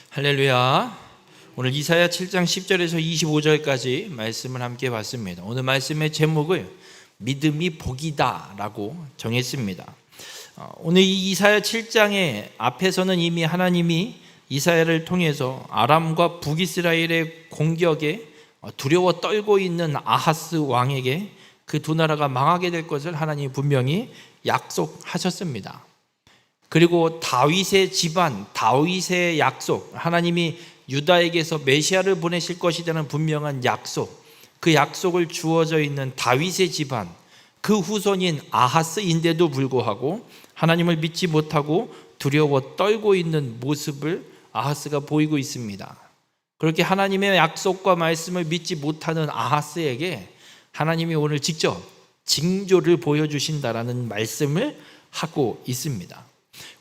할렐루야. 오늘 이사야 7장 10절에서 25절까지 말씀을 함께 봤습니다. 오늘 말씀의 제목을 믿음이 복이다 라고 정했습니다. 오늘 이 이사야 7장의 앞에서는 이미 하나님이 이사야를 통해서 아람과 북이스라엘의 공격에 두려워 떨고 있는 아하스 왕에게 그 두 나라가 망하게 될 것을 하나님이 분명히 약속하셨습니다. 그리고 다윗의 집안, 다윗의 약속, 하나님이 유다에게서 메시아를 보내실 것이라는 분명한 약속, 그 약속을 주어져 있는 다윗의 집안, 그 후손인 아하스인데도 불구하고 하나님을 믿지 못하고 두려워 떨고 있는 모습을 아하스가 보이고 있습니다. 그렇게 하나님의 약속과 말씀을 믿지 못하는 아하스에게 하나님이 오늘 직접 징조를 보여주신다라는 말씀을 하고 있습니다.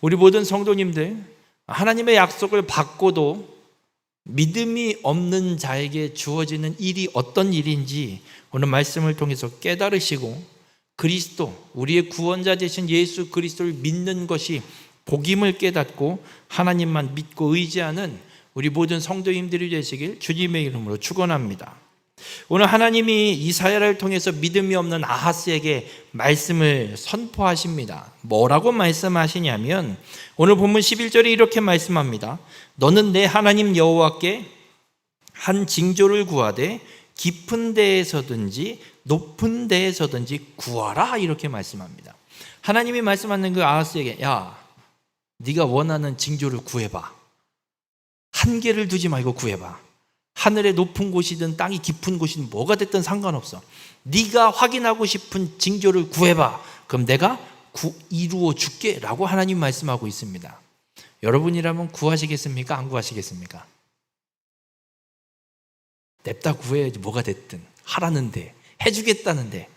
우리 모든 성도님들, 하나님의 약속을 받고도 믿음이 없는 자에게 주어지는 일이 어떤 일인지 오늘 말씀을 통해서 깨달으시고 그리스도, 우리의 구원자 되신 예수 그리스도를 믿는 것이 복임을 깨닫고 하나님만 믿고 의지하는 우리 모든 성도님들이 되시길 주님의 이름으로 축원합니다. 오늘 하나님이 이사야를 통해서 믿음이 없는 아하스에게 말씀을 선포하십니다. 뭐라고 말씀하시냐면 오늘 본문 11절에 이렇게 말씀합니다. 너는 내 하나님 여호와께 한 징조를 구하되 깊은 데에서든지 높은 데에서든지 구하라, 이렇게 말씀합니다. 하나님이 말씀하는 그 아하스에게, 야, 네가 원하는 징조를 구해봐. 한계를 두지 말고 구해봐. 하늘의 높은 곳이든 땅이 깊은 곳이든 뭐가 됐든 상관없어. 네가 확인하고 싶은 징조를 구해봐. 그럼 내가 이루어 줄게 라고 하나님 말씀하고 있습니다. 여러분이라면 구하시겠습니까? 안 구하시겠습니까? 냅다 구해야지. 뭐가 됐든 하라는데, 해주겠다는데.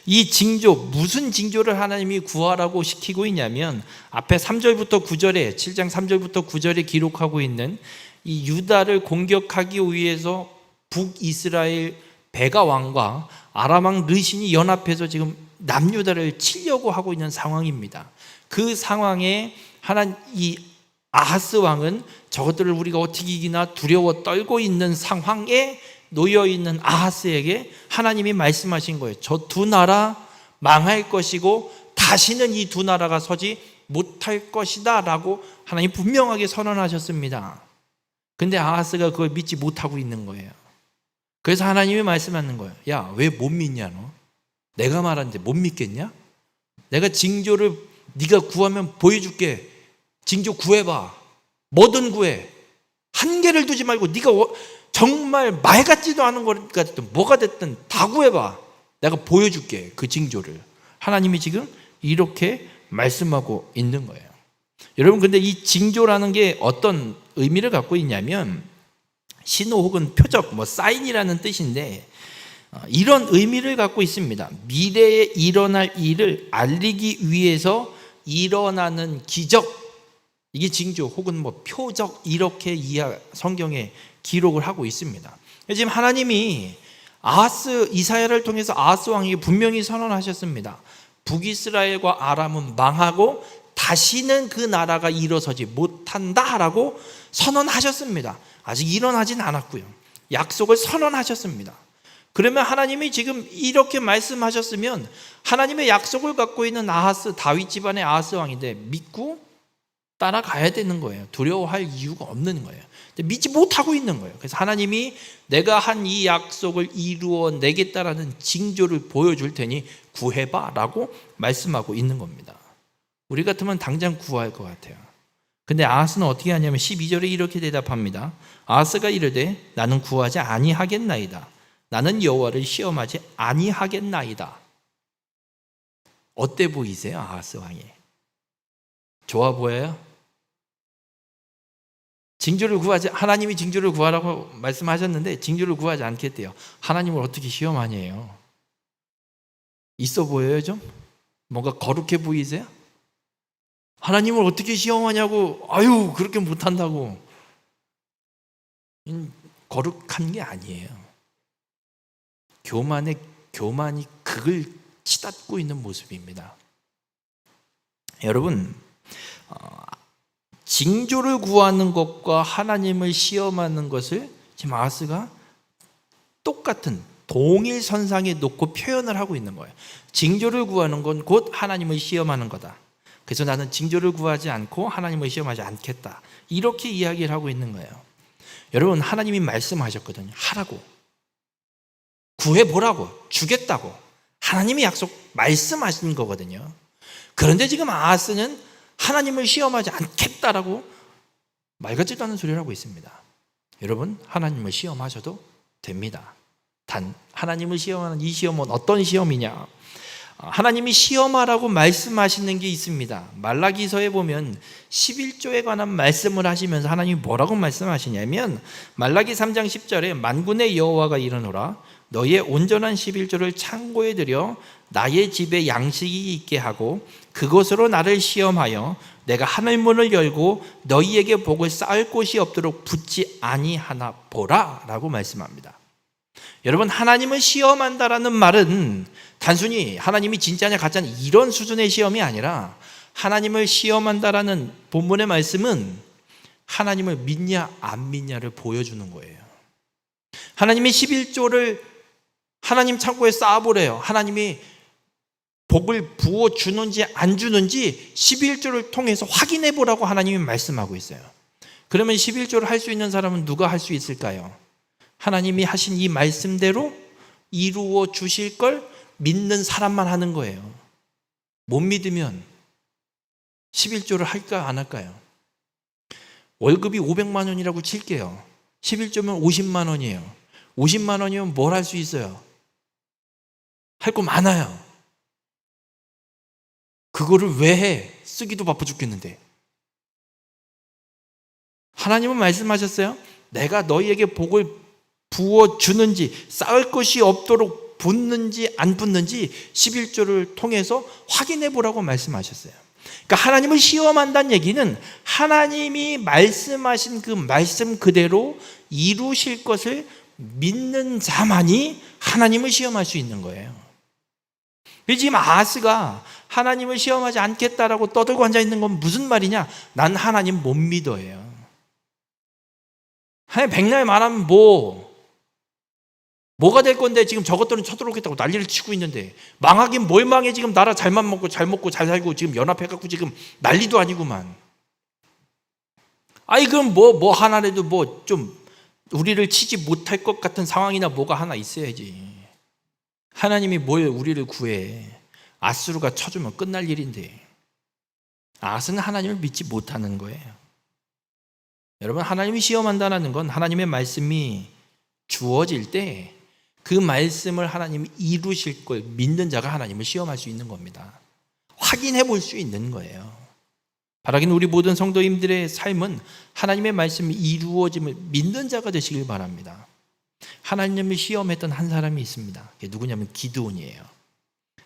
이 징조, 무슨 징조를 하나님이 구하라고 시키고 있냐면 앞에 3절부터 9절에 7장 3절부터 9절에 기록하고 있는 이 유다를 공격하기 위해서 북이스라엘 베가 왕과 아람 왕 르신이 연합해서 지금 남유다를 치려고 하고 있는 상황입니다. 그 상황에 이 아하스 왕은 저것들을 우리가 어떻게 이기나 두려워 떨고 있는 상황에 놓여 있는 아하스에게 하나님이 말씀하신 거예요. 저 두 나라 망할 것이고 다시는 이 두 나라가 서지 못할 것이다 라고 하나님 분명하게 선언하셨습니다. 근데 아하스가 그걸 믿지 못하고 있는 거예요. 그래서 하나님이 말씀하는 거예요. 야, 왜 못 믿냐 너? 내가 말하는데 못 믿겠냐? 내가 징조를 네가 구하면 보여줄게. 징조 구해봐. 뭐든 구해. 한계를 두지 말고 네가 정말 말 같지도 않은 거가 됐든 뭐가 됐든 다 구해봐. 내가 보여줄게, 그 징조를. 하나님이 지금 이렇게 말씀하고 있는 거예요. 여러분, 근데 이 징조라는 게 어떤 의미를 갖고 있냐면 신호 혹은 표적, 사인이라는 뜻인데 이런 의미를 갖고 있습니다. 미래에 일어날 일을 알리기 위해서 일어나는 기적, 이게 징조 혹은 표적, 이렇게 성경에 기록을 하고 있습니다. 지금 하나님이 이사야를 통해서 아하스 왕에게 분명히 선언하셨습니다. 북이스라엘과 아람은 망하고 다시는 그 나라가 일어서지 못한다라고 선언하셨습니다. 아직 일어나진 않았고요. 약속을 선언하셨습니다. 그러면 하나님이 지금 이렇게 말씀하셨으면 하나님의 약속을 갖고 있는 다윗 집안의 아하스 왕인데 믿고 따라가야 되는 거예요. 두려워할 이유가 없는 거예요. 근데 믿지 못하고 있는 거예요. 그래서 하나님이 내가 한 이 약속을 이루어 내겠다라는 징조를 보여줄 테니 구해봐 라고 말씀하고 있는 겁니다. 우리 같으면 당장 구할 것 같아요. 근데 아하스는 어떻게 하냐면 12절에 이렇게 대답합니다. 아하스가 이르되 나는 구하지 아니하겠나이다. 나는 여호와를 시험하지 아니하겠나이다. 어때 보이세요? 아하스 왕이 좋아 보여요? 하나님이 징조를 구하라고 말씀하셨는데 징조를 구하지 않겠대요. 하나님을 어떻게 시험하냐요? 있어 보여요 좀? 뭔가 거룩해 보이세요? 하나님을 어떻게 시험하냐고, 아유, 그렇게 못한다고. 거룩한 게 아니에요. 교만이 극을 치닫고 있는 모습입니다. 여러분, 징조를 구하는 것과 하나님을 시험하는 것을 지금 아하스가 똑같은 동일선상에 놓고 표현을 하고 있는 거예요. 징조를 구하는 건 곧 하나님을 시험하는 거다. 그래서 나는 징조를 구하지 않고 하나님을 시험하지 않겠다. 이렇게 이야기를 하고 있는 거예요. 여러분, 하나님이 말씀하셨거든요. 하라고. 구해보라고. 주겠다고. 하나님이 말씀하신 거거든요. 그런데 지금 아하스는 하나님을 시험하지 않겠다라고 말 같지도 않은 소리를 하고 있습니다. 여러분, 하나님을 시험하셔도 됩니다. 단 하나님을 시험하는 이 시험은 어떤 시험이냐? 하나님이 시험하라고 말씀하시는 게 있습니다. 말라기서에 보면 11조에 관한 말씀을 하시면서 하나님이 뭐라고 말씀하시냐면 말라기 3장 10절에 만군의 여호와가 이르노라 너희의 온전한 11조를 창고에 들여 나의 집에 양식이 있게 하고 그것으로 나를 시험하여 내가 하늘문을 열고 너희에게 복을 쌓을 곳이 없도록 붙지 아니하나 보라 라고 말씀합니다. 여러분, 하나님을 시험한다라는 말은 단순히 하나님이 진짜냐 가짜냐 이런 수준의 시험이 아니라 하나님을 시험한다라는 본문의 말씀은 하나님을 믿냐 안 믿냐를 보여주는 거예요. 하나님이 11조를 하나님 창고에 쌓아보래요. 하나님이 복을 부어주는지 안 주는지 11조를 통해서 확인해 보라고 하나님이 말씀하고 있어요. 그러면 11조를 할 수 있는 사람은 누가 할 수 있을까요? 하나님이 하신 이 말씀대로 이루어 주실 걸 믿는 사람만 하는 거예요. 못 믿으면 11조를 할까 안 할까요? 월급이 500만 원이라고 칠게요. 11조면 50만 원이에요. 50만 원이면 뭘 할 수 있어요? 할 거 많아요. 그거를 왜 해? 쓰기도 바빠 죽겠는데. 하나님은 말씀하셨어요. 내가 너희에게 복을 부어주는지 쌓을 것이 없도록 붙는지 안 붙는지 11조를 통해서 확인해 보라고 말씀하셨어요. 그러니까 하나님을 시험한다는 얘기는 하나님이 말씀하신 그 말씀 그대로 이루실 것을 믿는 자만이 하나님을 시험할 수 있는 거예요. 지금 아하스가 하나님을 시험하지 않겠다라고 떠들고 앉아있는 건 무슨 말이냐? 난 하나님 못 믿어요. 하나님 백날 말하면 뭐가 될 건데 지금 저것들은 쳐들어오겠다고 난리를 치고 있는데 망하긴 뭘 망해. 지금 나라 잘만 먹고 잘 살고 지금 연합해갖고 지금 난리도 아니구만. 아니 그럼 뭐 하나라도 좀 우리를 치지 못할 것 같은 상황이나 뭐가 하나 있어야지. 하나님이 뭘 우리를 구해. 아수르가 쳐주면 끝날 일인데. 아스는 하나님을 믿지 못하는 거예요. 여러분, 하나님이 시험한다는 건 하나님의 말씀이 주어질 때 그 말씀을 하나님이 이루실 걸 믿는 자가 하나님을 시험할 수 있는 겁니다. 확인해 볼 수 있는 거예요. 바라기는 우리 모든 성도님들의 삶은 하나님의 말씀이 이루어짐을 믿는 자가 되시길 바랍니다. 하나님을 시험했던 한 사람이 있습니다. 그게 누구냐면 기드온이에요.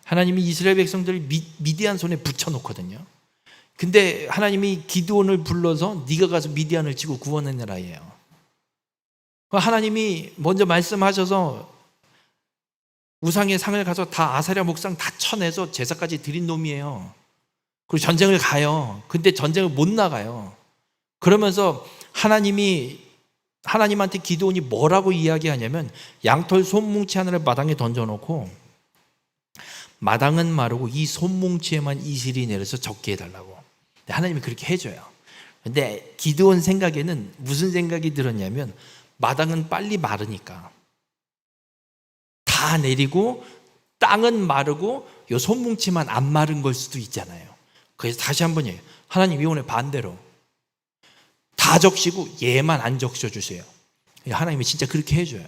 하나님이 이스라엘 백성들을 미디안 손에 붙여놓거든요. 근데 하나님이 기드온을 불러서 네가 가서 미디안을 치고 구원해내라 해요. 하나님이 먼저 말씀하셔서 우상의 상을 가서 다 아사랴 목상 다 쳐내서 제사까지 드린 놈이에요. 그리고 전쟁을 가요. 근데 전쟁을 못 나가요. 그러면서 하나님한테 기드온이 뭐라고 이야기하냐면 양털 솜뭉치 하나를 마당에 던져놓고 마당은 마르고 이 솜뭉치에만 이슬이 내려서 적게 해달라고. 하나님이 그렇게 해줘요. 근데 기드온 생각에는 무슨 생각이 들었냐면 마당은 빨리 마르니까 다 내리고 땅은 마르고 요 솜뭉치만 안 마른 걸 수도 있잖아요. 그래서 다시 한번 얘기해요. 하나님 이번에 반대로 다 적시고 얘만 안 적셔주세요. 하나님이 진짜 그렇게 해줘요.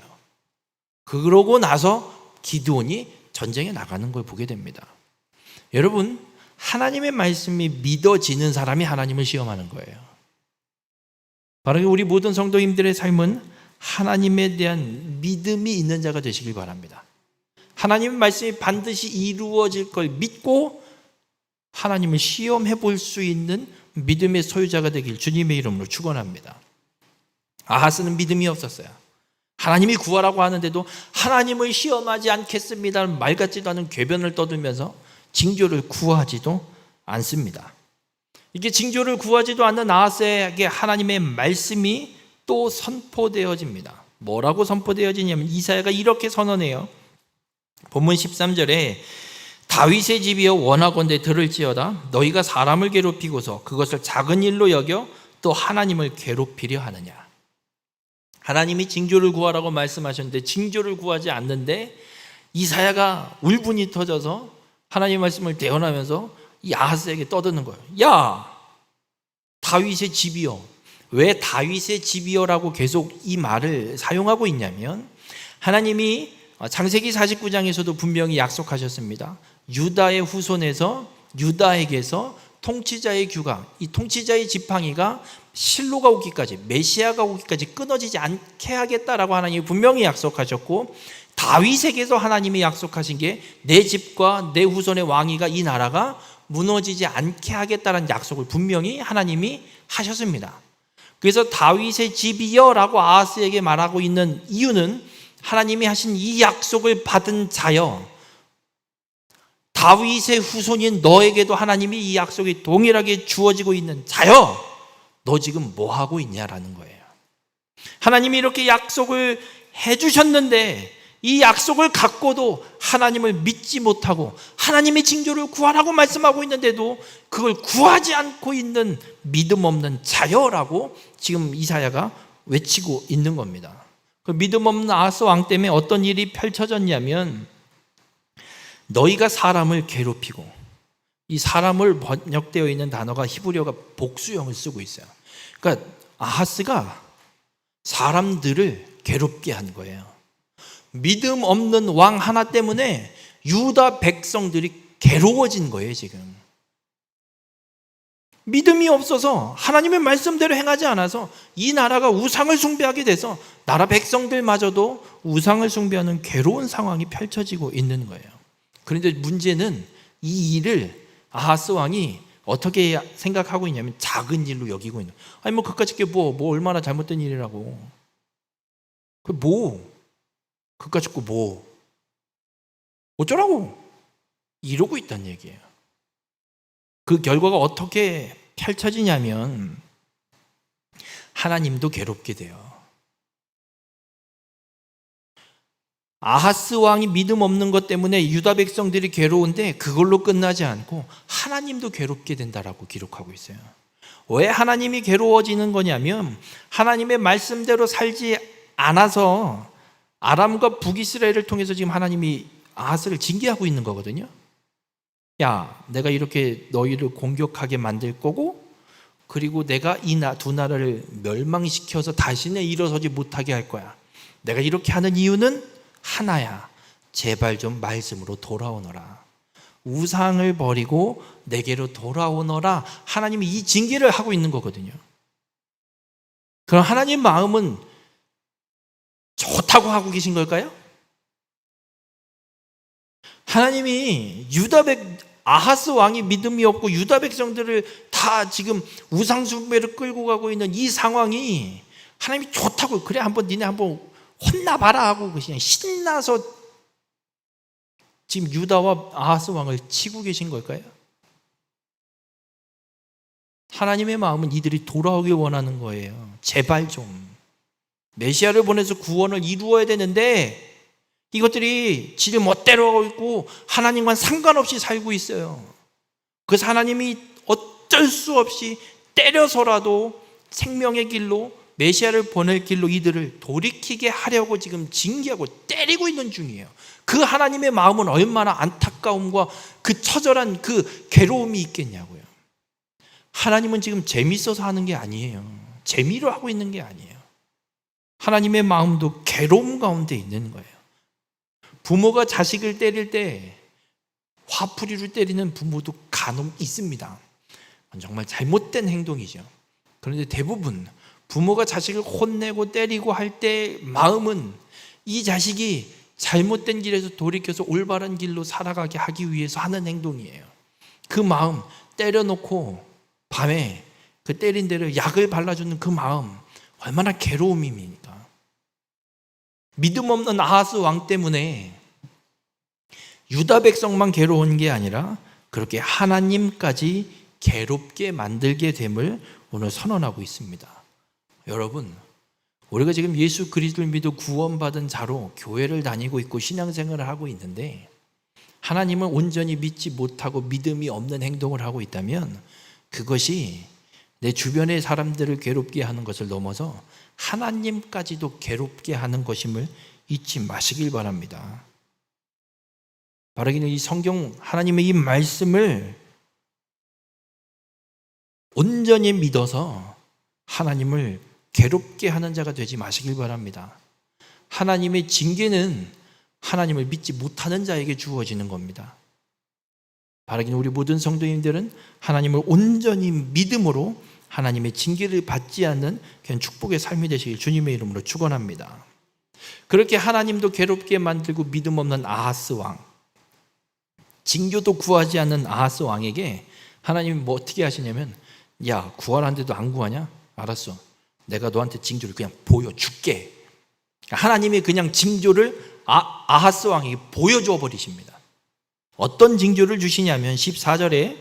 그러고 나서 기드온이 전쟁에 나가는 걸 보게 됩니다. 여러분, 하나님의 말씀이 믿어지는 사람이 하나님을 시험하는 거예요. 바로 우리 모든 성도님들의 삶은 하나님에 대한 믿음이 있는 자가 되시길 바랍니다. 하나님의 말씀이 반드시 이루어질 걸 믿고 하나님을 시험해 볼 수 있는 믿음의 소유자가 되길 주님의 이름으로 축원합니다. 아하스는 믿음이 없었어요. 하나님이 구하라고 하는데도 하나님을 시험하지 않겠습니다 말 같지도 않은 궤변을 떠들면서 징조를 구하지도 않습니다. 이게 징조를 구하지도 않는 아하스에게 하나님의 말씀이 또 선포되어집니다. 뭐라고 선포되어지냐면 이사야가 이렇게 선언해요. 본문 13절에 다윗의 집이여 원하건대 들을지어다 너희가 사람을 괴롭히고서 그것을 작은 일로 여겨 또 하나님을 괴롭히려 하느냐. 하나님이 징조를 구하라고 말씀하셨는데 징조를 구하지 않는데 이사야가 울분이 터져서 하나님의 말씀을 대언하면서 이 아하스에게 떠드는 거예요. 야, 다윗의 집이여. 왜 다윗의 집이여라고 계속 이 말을 사용하고 있냐면 하나님이 창세기 49장에서도 분명히 약속하셨습니다. 유다의 후손에서 유다에게서 통치자의 규가, 이 통치자의 지팡이가 실로가 오기까지, 메시아가 오기까지 끊어지지 않게 하겠다라고 하나님이 분명히 약속하셨고 다윗에게서 하나님이 약속하신 게 내 집과 내 후손의 왕위가 이 나라가 무너지지 않게 하겠다는 약속을 분명히 하나님이 하셨습니다. 그래서 다윗의 집이여라고 아하스에게 말하고 있는 이유는 하나님이 하신 이 약속을 받은 자여, 다윗의 후손인 너에게도 하나님이 이 약속이 동일하게 주어지고 있는 자여, 너 지금 뭐 하고 있냐라는 거예요. 하나님이 이렇게 약속을 해주셨는데 이 약속을 갖고도 하나님을 믿지 못하고 하나님의 징조를 구하라고 말씀하고 있는데도 그걸 구하지 않고 있는 믿음 없는 자여라고 지금 이사야가 외치고 있는 겁니다. 그 믿음 없는 아하스 왕 때문에 어떤 일이 펼쳐졌냐면 너희가 사람을 괴롭히고, 이 사람을 번역되어 있는 단어가 히브리어가 복수형을 쓰고 있어요. 그러니까 아하스가 사람들을 괴롭게 한 거예요. 믿음 없는 왕 하나 때문에 유다 백성들이 괴로워진 거예요. 지금 믿음이 없어서 하나님의 말씀대로 행하지 않아서 이 나라가 우상을 숭배하게 돼서 나라 백성들마저도 우상을 숭배하는 괴로운 상황이 펼쳐지고 있는 거예요. 그런데 문제는 이 일을 아하스 왕이 어떻게 생각하고 있냐면 작은 일로 여기고 있는. 아니 뭐 그까짓 게 뭐 얼마나 잘못된 일이라고. 그까짓 거 뭐 어쩌라고 이러고 있다는 얘기예요. 그 결과가 어떻게 펼쳐지냐면 하나님도 괴롭게 돼요. 아하스 왕이 믿음 없는 것 때문에 유다 백성들이 괴로운데 그걸로 끝나지 않고 하나님도 괴롭게 된다라고 기록하고 있어요. 왜 하나님이 괴로워지는 거냐면 하나님의 말씀대로 살지 않아서 아람과 북이스라엘을 통해서 지금 하나님이 아하스를 징계하고 있는 거거든요. 야, 내가 이렇게 너희를 공격하게 만들 거고 그리고 내가 이 두 나라를 멸망시켜서 다시는 일어서지 못하게 할 거야. 내가 이렇게 하는 이유는 하나야. 제발 좀 말씀으로 돌아오너라. 우상을 버리고 내게로 돌아오너라. 하나님이 이 징계를 하고 있는 거거든요. 그럼 하나님 마음은 좋다고 하고 계신 걸까요? 하나님이 아하스 왕이 믿음이 없고 유다 백성들을 다 지금 우상 숭배를 끌고 가고 있는 이 상황이 하나님이 좋다고, 그래 한번 니네 한번 혼나봐라 하고 그냥 신나서 지금 유다와 아하스 왕을 치고 계신 걸까요? 하나님의 마음은 이들이 돌아오길 원하는 거예요. 제발 좀 메시아를 보내서 구원을 이루어야 되는데 이것들이 지를 멋대로 하고 있고 하나님과 상관없이 살고 있어요. 그래서 하나님이 어쩔 수 없이 때려서라도 생명의 길로 메시아를 보낼 길로 이들을 돌이키게 하려고 지금 징계하고 때리고 있는 중이에요. 그 하나님의 마음은 얼마나 안타까움과 그 처절한 그 괴로움이 있겠냐고요. 하나님은 지금 재밌어서 하는 게 아니에요. 재미로 하고 있는 게 아니에요. 하나님의 마음도 괴로움 가운데 있는 거예요. 부모가 자식을 때릴 때 화풀이로 때리는 부모도 간혹 있습니다. 정말 잘못된 행동이죠. 그런데 대부분 부모가 자식을 혼내고 때리고 할 때 마음은 이 자식이 잘못된 길에서 돌이켜서 올바른 길로 살아가게 하기 위해서 하는 행동이에요. 그 마음, 때려놓고 밤에 그 때린 데를 약을 발라주는 그 마음, 얼마나 괴로움입니까? 믿음 없는 아하스 왕 때문에 유다 백성만 괴로운 게 아니라 그렇게 하나님까지 괴롭게 만들게 됨을 오늘 선언하고 있습니다. 여러분, 우리가 지금 예수 그리스도를 믿어 구원받은 자로 교회를 다니고 있고 신앙생활을 하고 있는데 하나님을 온전히 믿지 못하고 믿음이 없는 행동을 하고 있다면 그것이 내 주변의 사람들을 괴롭게 하는 것을 넘어서 하나님까지도 괴롭게 하는 것임을 잊지 마시길 바랍니다. 바라기는 이 성경 하나님의 이 말씀을 온전히 믿어서 하나님을 괴롭게 하는 자가 되지 마시길 바랍니다. 하나님의 징계는 하나님을 믿지 못하는 자에게 주어지는 겁니다. 바라기는 우리 모든 성도님들은 하나님을 온전히 믿음으로 하나님의 징계를 받지 않는 그런 축복의 삶이 되시길 주님의 이름으로 축원합니다. 그렇게 하나님도 괴롭게 만들고 믿음 없는 아하스 왕, 징조도 구하지 않는 아하스 왕에게 하나님이 뭐 어떻게 하시냐면, 야, 구하라는데도 안 구하냐? 알았어, 내가 너한테 징조를 그냥 보여줄게. 하나님이 그냥 징조를 아하스 왕에게 보여줘 버리십니다. 어떤 징조를 주시냐면 14절에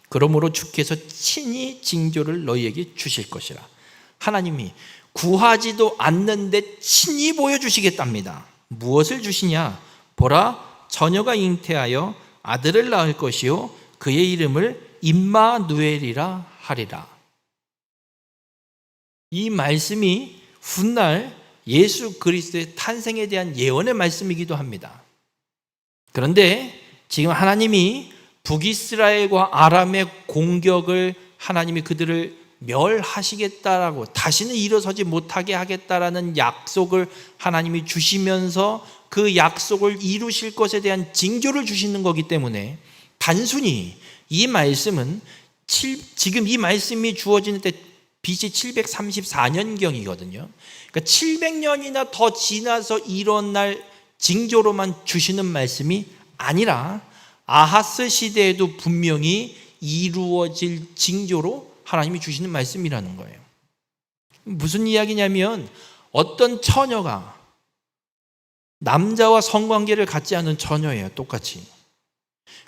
그러므로 주께서 친히 징조를 너희에게 주실 것이라. 하나님이 구하지도 않는데 친히 보여주시겠답니다. 무엇을 주시냐? 보라, 처녀가 잉태하여 아들을 낳을 것이요 그의 이름을 임마누엘이라 하리라. 이 말씀이 훗날 예수 그리스도의 탄생에 대한 예언의 말씀이기도 합니다. 그런데 지금 하나님이 북이스라엘과 아람의 공격을 하나님이 그들을 멸하시겠다라고, 다시는 일어서지 못하게 하겠다라는 약속을 하나님이 주시면서 그 약속을 이루실 것에 대한 징조를 주시는 거기 때문에 단순히 이 말씀은 지금 이 말씀이 주어지는 때 BC 734년경이거든요. 그러니까 700년이나 더 지나서 일어날 징조로만 주시는 말씀이 아니라 아하스 시대에도 분명히 이루어질 징조로 하나님이 주시는 말씀이라는 거예요. 무슨 이야기냐면 어떤 처녀가 남자와 성관계를 갖지 않은 처녀예요. 똑같이.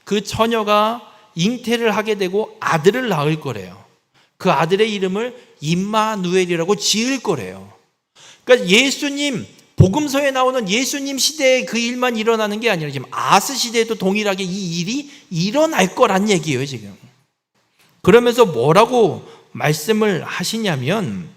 그 처녀가 잉태를 하게 되고 아들을 낳을 거래요. 그 아들의 이름을 임마누엘이라고 지을 거래요. 그러니까 예수님, 복음서에 나오는 예수님 시대에 그 일만 일어나는 게 아니라 지금 아하스 시대에도 동일하게 이 일이 일어날 거란 얘기예요, 지금. 그러면서 뭐라고 말씀을 하시냐면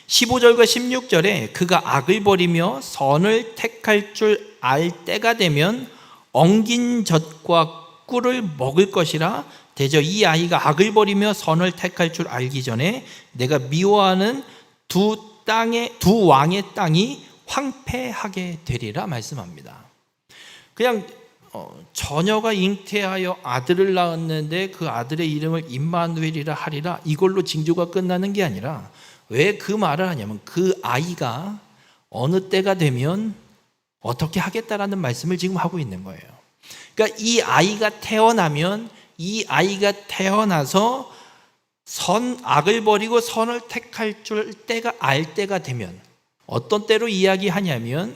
15절과 16절에 그가 악을 버리며 선을 택할 줄 알 때가 되면 엉긴 젖과 꿀을 먹을 것이라. 대저 이 아이가 악을 버리며 선을 택할 줄 알기 전에 내가 미워하는 두 왕의 땅이 황폐하게 되리라 말씀합니다. 그냥 처녀가 잉태하여 아들을 낳았는데 그 아들의 이름을 임마누엘이라 하리라, 이걸로 징조가 끝나는 게 아니라 왜 그 말을 하냐면 그 아이가 어느 때가 되면 어떻게 하겠다라는 말씀을 지금 하고 있는 거예요. 그러니까 이 아이가 태어나면, 이 아이가 태어나서 악을 버리고 선을 택할 줄 알 때가 되면, 어떤 때로 이야기하냐면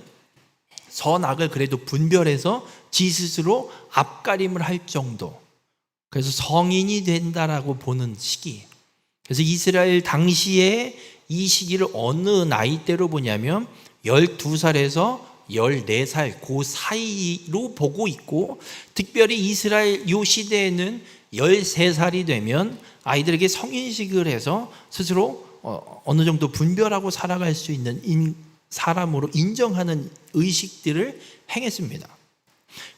선악을 그래도 분별해서 지 스스로 앞가림을 할 정도, 그래서 성인이 된다라고 보는 시기. 그래서 이스라엘 당시에 이 시기를 어느 나이대로 보냐면 12살에서 14살 그 사이로 보고 있고, 특별히 이스라엘 이 시대에는 13살이 되면 아이들에게 성인식을 해서 스스로 어느 정도 분별하고 살아갈 수 있는 사람으로 인정하는 의식들을 행했습니다.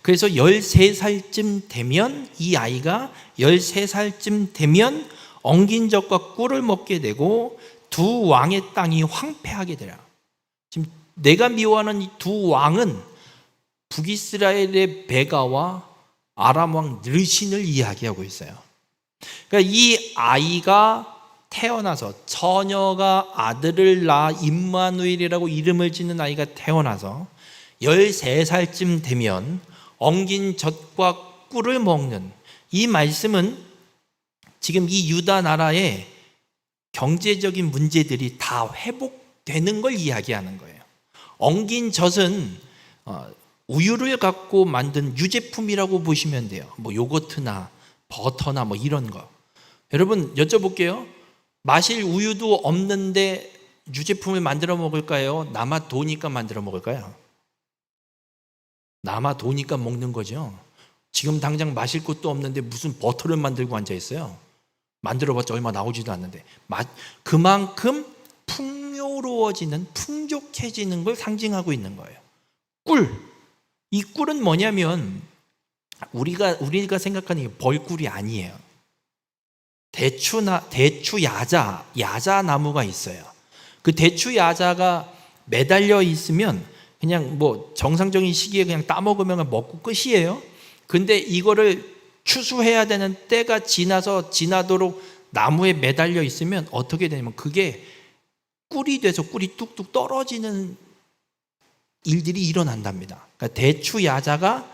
그래서 13살쯤 되면, 이 아이가 13살쯤 되면 엉긴 젖과 꿀을 먹게 되고 두 왕의 땅이 황폐하게 되라. 지금 내가 미워하는 이 두 왕은 북이스라엘의 베가와 아람 왕 르신을 이야기하고 있어요. 그러니까 이 아이가 태어나서, 처녀가 아들을 낳아 임마누엘이라고 이름을 짓는 아이가 태어나서 13살쯤 되면 엉긴 젖과 꿀을 먹는, 이 말씀은 지금 이 유다 나라의 경제적인 문제들이 다 회복되는 걸 이야기하는 거예요. 엉긴 젖은 우유를 갖고 만든 유제품이라고 보시면 돼요. 뭐 요거트나 버터나 뭐 이런 거. 여러분 여쭤볼게요. 마실 우유도 없는데 유제품을 만들어 먹을까요? 남아 도니까 만들어 먹을까요? 남아 도니까 먹는 거죠. 지금 당장 마실 것도 없는데 무슨 버터를 만들고 앉아 있어요. 만들어봤자 얼마 나오지도 않는데. 그만큼 풍요로워지는, 풍족해지는 걸 상징하고 있는 거예요. 꿀. 이 꿀은 뭐냐면 우리가 생각하는 게 벌꿀이 아니에요. 대추 야자 나무가 있어요. 그 대추 야자가 매달려 있으면 그냥 뭐 정상적인 시기에 그냥 따먹으면 먹고 끝이에요. 근데 이거를 추수해야 되는 때가 지나도록 나무에 매달려 있으면 어떻게 되냐면 그게 꿀이 돼서 꿀이 뚝뚝 떨어지는 일들이 일어난답니다. 그러니까 대추 야자가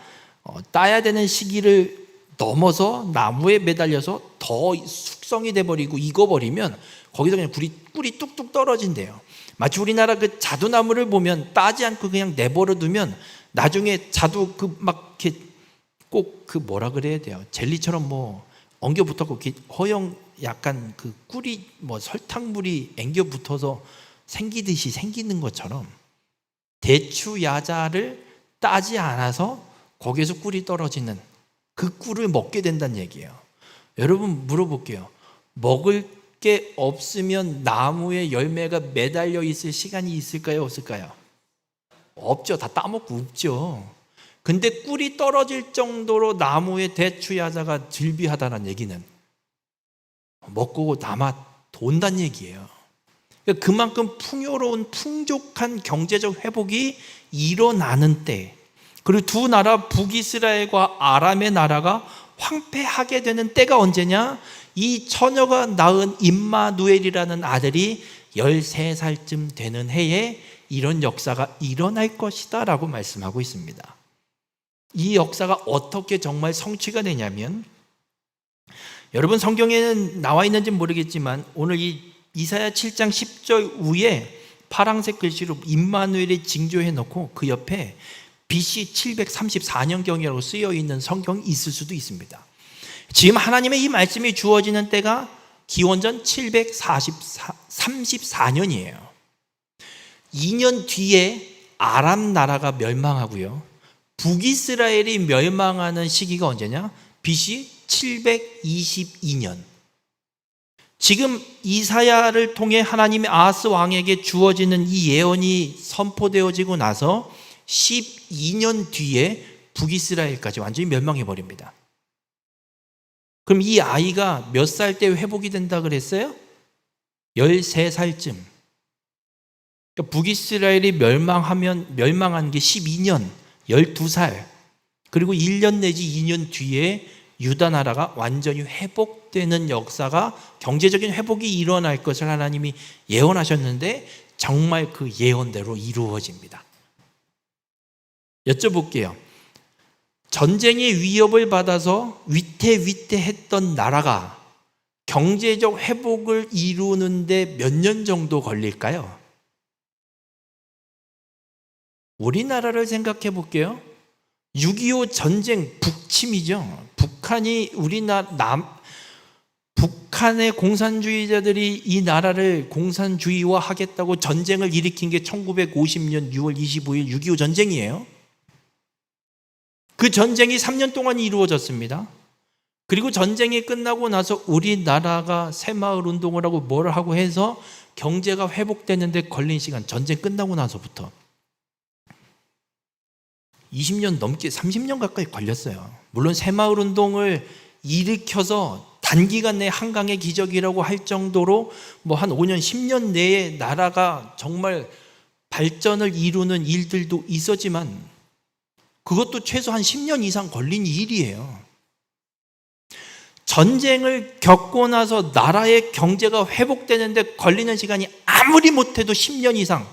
따야 되는 시기를 넘어서 나무에 매달려서 더 숙성이 돼버리고 익어버리면 거기서 그냥 꿀이 뚝뚝 떨어진대요. 마치 우리나라 그 자두나무를 보면 따지 않고 그냥 내버려 두면 나중에 자두 막 이렇게 꼭 뭐라 그래야 돼요? 젤리처럼 뭐 엉겨 붙었고 허영 약간 그 꿀이 뭐 설탕물이 앵겨 붙어서 생기듯이 생기는 것처럼 대추 야자를 따지 않아서 거기에서 꿀이 떨어지는 그 꿀을 먹게 된다는 얘기예요. 여러분 물어볼게요. 먹을 게 없으면 나무에 열매가 매달려 있을 시간이 있을까요? 없을까요? 없죠. 다 따먹고 없죠. 근데 꿀이 떨어질 정도로 나무에 대추 야자가 즐비하다는 얘기는 먹고 남아 돈다는 얘기예요. 그만큼 풍요로운 풍족한 경제적 회복이 일어나는 때, 그리고 두 나라 북이스라엘과 아람의 나라가 황폐하게 되는 때가 언제냐? 이 처녀가 낳은 임마누엘이라는 아들이 13살쯤 되는 해에 이런 역사가 일어날 것이다 라고 말씀하고 있습니다. 이 역사가 어떻게 정말 성취가 되냐면, 여러분 성경에는 나와 있는지 모르겠지만 오늘 이 이사야 7장 10절 위에 파란색 글씨로 임마누엘을 징조해 놓고 그 옆에 BC 734년경이라고 쓰여 있는 성경이 있을 수도 있습니다. 지금 하나님의 이 말씀이 주어지는 때가 기원전 734년이에요. 2년 뒤에 아람 나라가 멸망하고요. 북이스라엘이 멸망하는 시기가 언제냐? BC 722년. 지금 이사야를 통해 하나님의 아하스 왕에게 주어지는 이 예언이 선포되어지고 나서 12년 뒤에 북이스라엘까지 완전히 멸망해 버립니다. 그럼 이 아이가 몇 살 때 회복이 된다 그랬어요? 13살쯤. 그러니까 북이스라엘이 멸망한 게 12년, 12살. 그리고 1년 내지 2년 뒤에 유다 나라가 완전히 회복되는 역사가, 경제적인 회복이 일어날 것을 하나님이 예언하셨는데 정말 그 예언대로 이루어집니다. 여쭤볼게요. 전쟁의 위협을 받아서 위태위태했던 나라가 경제적 회복을 이루는데 몇 년 정도 걸릴까요? 우리나라를 생각해 볼게요. 6.25 전쟁 북침이죠. 북한의 공산주의자들이 이 나라를 공산주의화 하겠다고 전쟁을 일으킨 게 1950년 6월 25일 6.25 전쟁이에요. 그 전쟁이 3년 동안 이루어졌습니다. 그리고 전쟁이 끝나고 나서 우리나라가 새마을 운동을 하고 뭘 하고 해서 경제가 회복되는데 걸린 시간, 전쟁 끝나고 나서부터 20년 넘게 30년 가까이 걸렸어요. 물론 새마을 운동을 일으켜서 단기간 내에 한강의 기적이라고 할 정도로 뭐 한 5년 10년 내에 나라가 정말 발전을 이루는 일들도 있었지만 그것도 최소 한 10년 이상 걸린 일이에요. 전쟁을 겪고 나서 나라의 경제가 회복되는데 걸리는 시간이 아무리 못해도 10년 이상.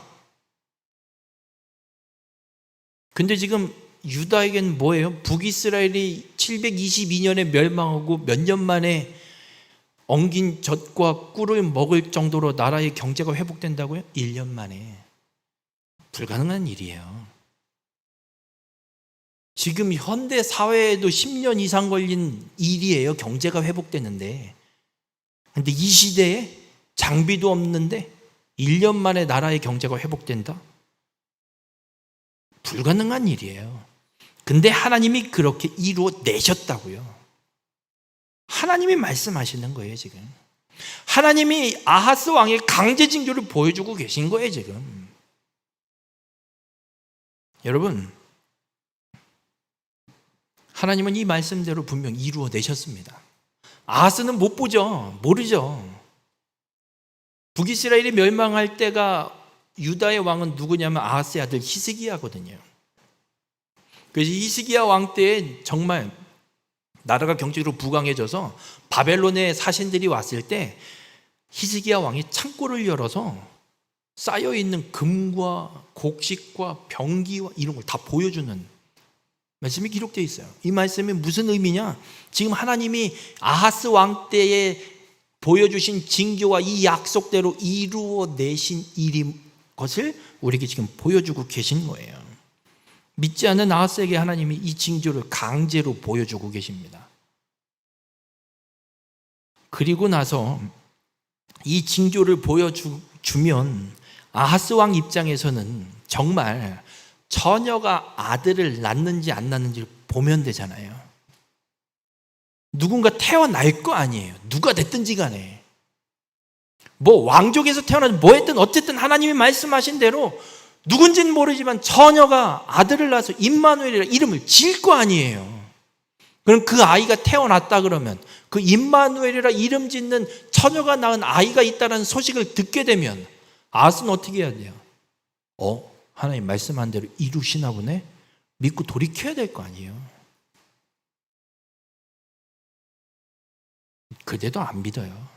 근데 지금 유다에게는 뭐예요? 북이스라엘이 722년에 멸망하고 몇 년 만에 엉긴 젖과 꿀을 먹을 정도로 나라의 경제가 회복된다고요? 1년 만에. 불가능한 일이에요. 지금 현대 사회에도 10년 이상 걸린 일이에요. 경제가 회복되는데. 근데 이 시대에 장비도 없는데 1년 만에 나라의 경제가 회복된다? 불가능한 일이에요. 근데 하나님이 그렇게 이루어내셨다고요. 하나님이 말씀하시는 거예요, 지금. 하나님이 아하스 왕의 강제 징조를 보여주고 계신 거예요, 지금. 여러분, 하나님은 이 말씀대로 분명 이루어내셨습니다. 아하스는 못 보죠. 모르죠. 북이스라엘이 멸망할 때가 유다의 왕은 누구냐면 아하스의 아들 히스기야거든요. 그래서 히스기야 왕 때에 정말 나라가 경제적으로 부강해져서 바벨론의 사신들이 왔을 때 히스기야 왕이 창고를 열어서 쌓여있는 금과 곡식과 병기와 이런 걸 다 보여주는 말씀이 기록되어 있어요. 이 말씀이 무슨 의미냐? 지금 하나님이 아하스 왕 때에 보여주신 징조와 이 약속대로 이루어내신 일인 것을 우리에게 지금 보여주고 계신 거예요. 믿지 않는 아하스에게 하나님이 이 징조를 강제로 보여주고 계십니다. 그리고 나서 이 징조를 보여주면 아하스 왕 입장에서는 정말 처녀가 아들을 낳는지 안 낳는지를 보면 되잖아요. 누군가 태어날 거 아니에요. 누가 됐든지 간에. 뭐 왕족에서 태어나든 뭐 했든 어쨌든 하나님이 말씀하신 대로 누군지는 모르지만 처녀가 아들을 낳아서 임마누엘이라 이름을 지을 거 아니에요. 그럼 그 아이가 태어났다 그러면 그 임마누엘이라 이름 짓는 처녀가 낳은 아이가 있다는 소식을 듣게 되면 아하스는 어떻게 해야 돼요? 하나님 말씀한 대로 이루시나 보네? 믿고 돌이켜야 될 거 아니에요. 그래도 안 믿어요.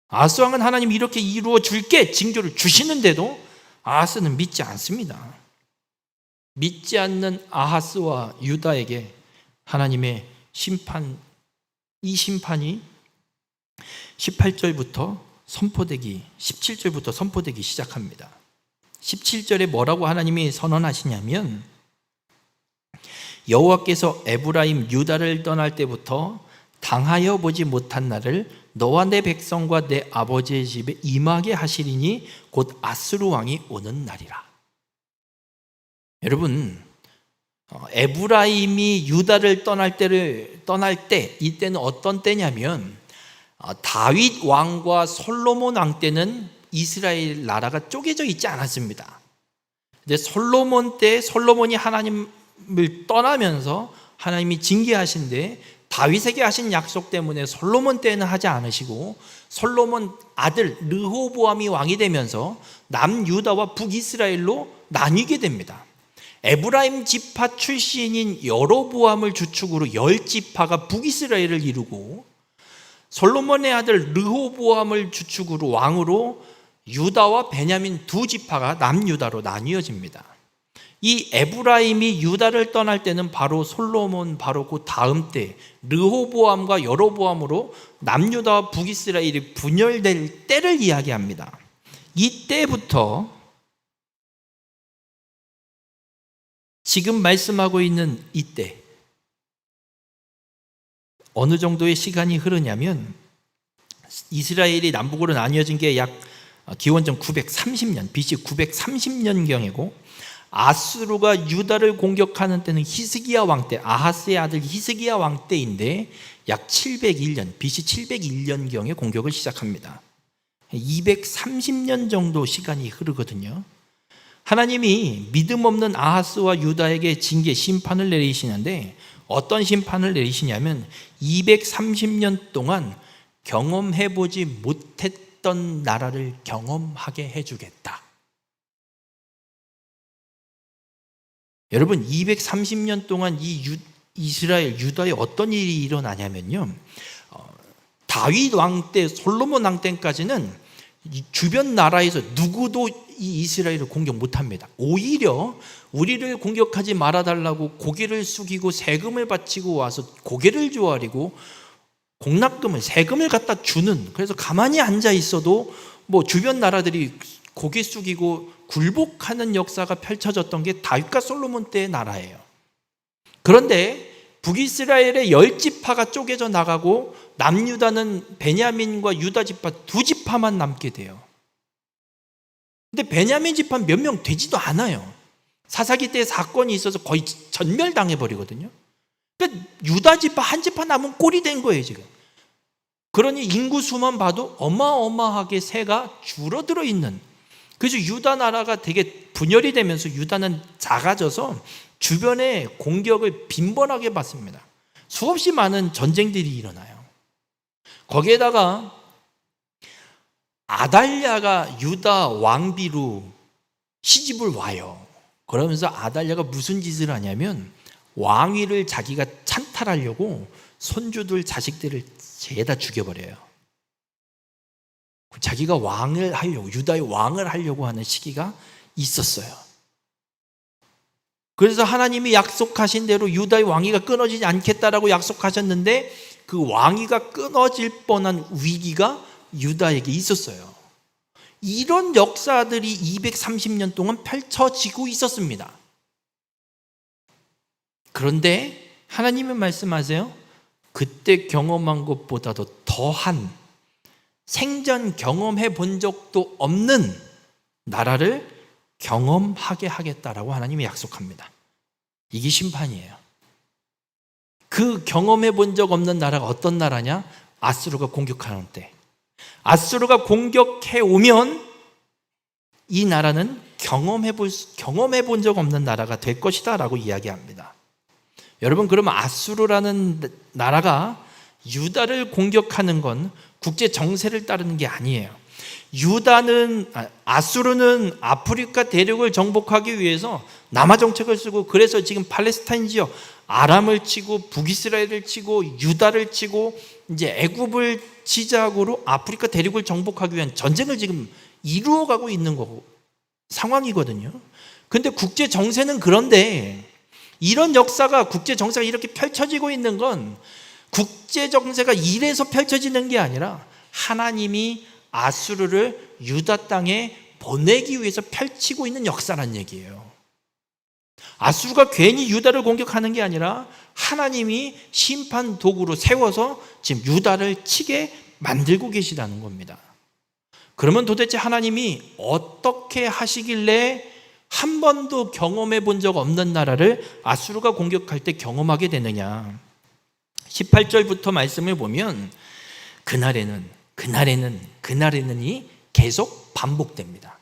아하스 왕은 하나님 이렇게 이루어 줄게 징조를 주시는데도 아하스는 믿지 않습니다. 믿지 않는 아하스와 유다에게 하나님의 심판, 이 심판이 18절부터 선포되기, 17절부터 선포되기 시작합니다. 17절에 뭐라고 하나님이 선언하시냐면 여호와께서 에브라임 유다를 떠날 때부터 당하여 보지 못한 날을 너와 내 백성과 내 아버지의 집에 임하게 하시리니 곧 아스루 왕이 오는 날이라. 여러분, 에브라임이 유다를 떠날 때 이때는 어떤 때냐면 다윗 왕과 솔로몬 왕 때는 이스라엘 나라가 쪼개져 있지 않았습니다. 근데 솔로몬 때 솔로몬이 하나님을 떠나면서 하나님이 징계하신데 다윗에게 하신 약속 때문에 솔로몬 때는 하지 않으시고 솔로몬 아들 르호보암이 왕이 되면서 남유다와 북이스라엘로 나뉘게 됩니다. 에브라임 지파 출신인 여로보암을 주축으로 10지파가 북이스라엘을 이루고 솔로몬의 아들 르호보암을 주축으로 왕으로 유다와 베냐민 두 지파가 남유다로 나뉘어집니다. 이 에브라임이 유다를 떠날 때는 바로 솔로몬 바로 그 다음 때 르호보암과 여로보암으로 남유다와 북이스라엘이 분열될 때를 이야기합니다. 이때부터 지금 말씀하고 있는 이때 어느 정도의 시간이 흐르냐면 이스라엘이 남북으로 나뉘어진 게 약 기원전 930년 BC 930년경이고 아수르가 유다를 공격하는 때는 히스기야 왕 때, 아하스의 아들 히스기야 왕 때인데 약 701년 BC 701년경에 공격을 시작합니다. 230년 정도 시간이 흐르거든요. 하나님이 믿음 없는 아하스와 유다에게 징계 심판을 내리시는데 어떤 심판을 내리시냐면 230년 동안 경험해보지 못했던 나라를 경험하게 해주겠다. 여러분 230년 동안 이스라엘 유다에 어떤 일이 일어나냐면요, 다윗 왕 때 솔로몬 왕 때까지는 주변 나라에서 누구도 이 이스라엘을 공격 못합니다. 오히려 우리를 공격하지 말아달라고 고개를 숙이고 세금을 바치고 와서 고개를 조아리고 공납금을 세금을 갖다 주는, 그래서 가만히 앉아 있어도 뭐 주변 나라들이 고개 숙이고 굴복하는 역사가 펼쳐졌던 게 다윗과 솔로몬 때의 나라예요. 그런데 북이스라엘의 10지파가 쪼개져 나가고 남유다는 베냐민과 유다 지파 2지파만 남게 돼요. 근데 베냐민 지파 몇 명 되지도 않아요. 사사기 때 사건이 있어서 거의 전멸당해 버리거든요. 그러니까 유다 지파 한 지파 남은 꼴이 된 거예요 지금. 그러니 인구수만 봐도 어마어마하게 세가 줄어들어 있는, 그래서 유다 나라가 되게 분열이 되면서 유다는 작아져서 주변에 공격을 빈번하게 받습니다. 수없이 많은 전쟁들이 일어나요. 거기에다가 아달랴가 유다 왕비로 시집을 와요. 그러면서 아달랴가 무슨 짓을 하냐면 왕위를 자기가 찬탈하려고 손주들 자식들을 죄다 죽여버려요. 자기가 왕을 하려고, 유다의 왕을 하려고 하는 시기가 있었어요. 그래서 하나님이 약속하신 대로 유다의 왕위가 끊어지지 않겠다라고 약속하셨는데 그 왕위가 끊어질 뻔한 위기가 유다에게 있었어요. 이런 역사들이 230년 동안 펼쳐지고 있었습니다. 그런데 하나님은 말씀하세요. 그때 경험한 것보다도 더한, 생전 경험해 본 적도 없는 나라를 경험하게 하겠다라고 하나님이 약속합니다. 이게 심판이에요. 그 경험해 본 적 없는 나라가 어떤 나라냐? 아수르가 공격하는 때. 아수르가 공격해 오면 이 나라는 경험해 본 적 없는 나라가 될 것이다 라고 이야기합니다. 여러분, 그러면 아수르라는 나라가 유다를 공격하는 건 국제 정세를 따르는 게 아니에요. 아수르는 아프리카 대륙을 정복하기 위해서 남하 정책을 쓰고, 그래서 지금 팔레스타인 지역 아람을 치고 북이스라엘을 치고 유다를 치고 이제 애굽을 지작으로 아프리카 대륙을 정복하기 위한 전쟁을 지금 이루어가고 있는 거고 상황이거든요. 근데 국제 정세는, 그런데 이런 역사가, 국제 정세가 이렇게 펼쳐지고 있는 건 국제 정세가 이래서 펼쳐지는 게 아니라 하나님이 아수르를 유다 땅에 보내기 위해서 펼치고 있는 역사란 얘기예요. 아수르가 괜히 유다를 공격하는 게 아니라 하나님이 심판 도구로 세워서 지금 유다를 치게 만들고 계시다는 겁니다. 그러면 도대체 하나님이 어떻게 하시길래 한 번도 경험해 본 적 없는 나라를 아수르가 공격할 때 경험하게 되느냐? 18절부터 말씀을 보면 그날에는이 계속 반복됩니다.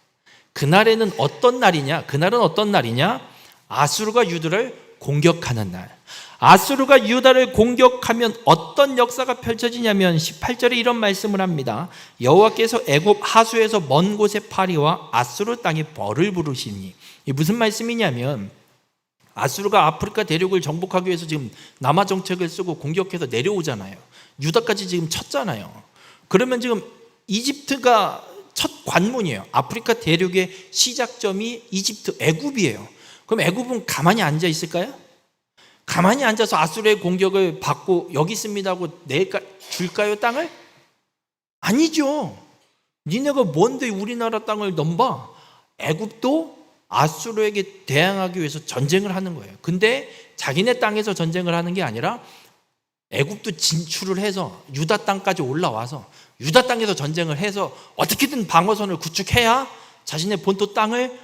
그날에는 어떤 날이냐? 그날은 어떤 날이냐? 아수르가 유다를 공격하는 날. 아수르가 유다를 공격하면 어떤 역사가 펼쳐지냐면 18절에 이런 말씀을 합니다. 여호와께서 애굽 하수에서 먼 곳에 파리와 아수르 땅에 벌을 부르시니. 이게 무슨 말씀이냐면 아수르가 아프리카 대륙을 정복하기 위해서 지금 남하 정책을 쓰고 공격해서 내려오잖아요. 유다까지 지금 쳤잖아요. 그러면 지금 이집트가 첫 관문이에요. 아프리카 대륙의 시작점이 이집트, 애굽이에요. 그럼 애굽은 가만히 앉아 있을까요? 가만히 앉아서 아수르의 공격을 받고 여기 있습니다 하고 줄까요, 땅을? 아니죠. 니네가 뭔데 우리나라 땅을 넘봐? 애굽도 아수르에게 대항하기 위해서 전쟁을 하는 거예요. 근데 자기네 땅에서 전쟁을 하는 게 아니라 애굽도 진출을 해서 유다 땅까지 올라와서 유다 땅에서 전쟁을 해서 어떻게든 방어선을 구축해야 자신의 본토 땅을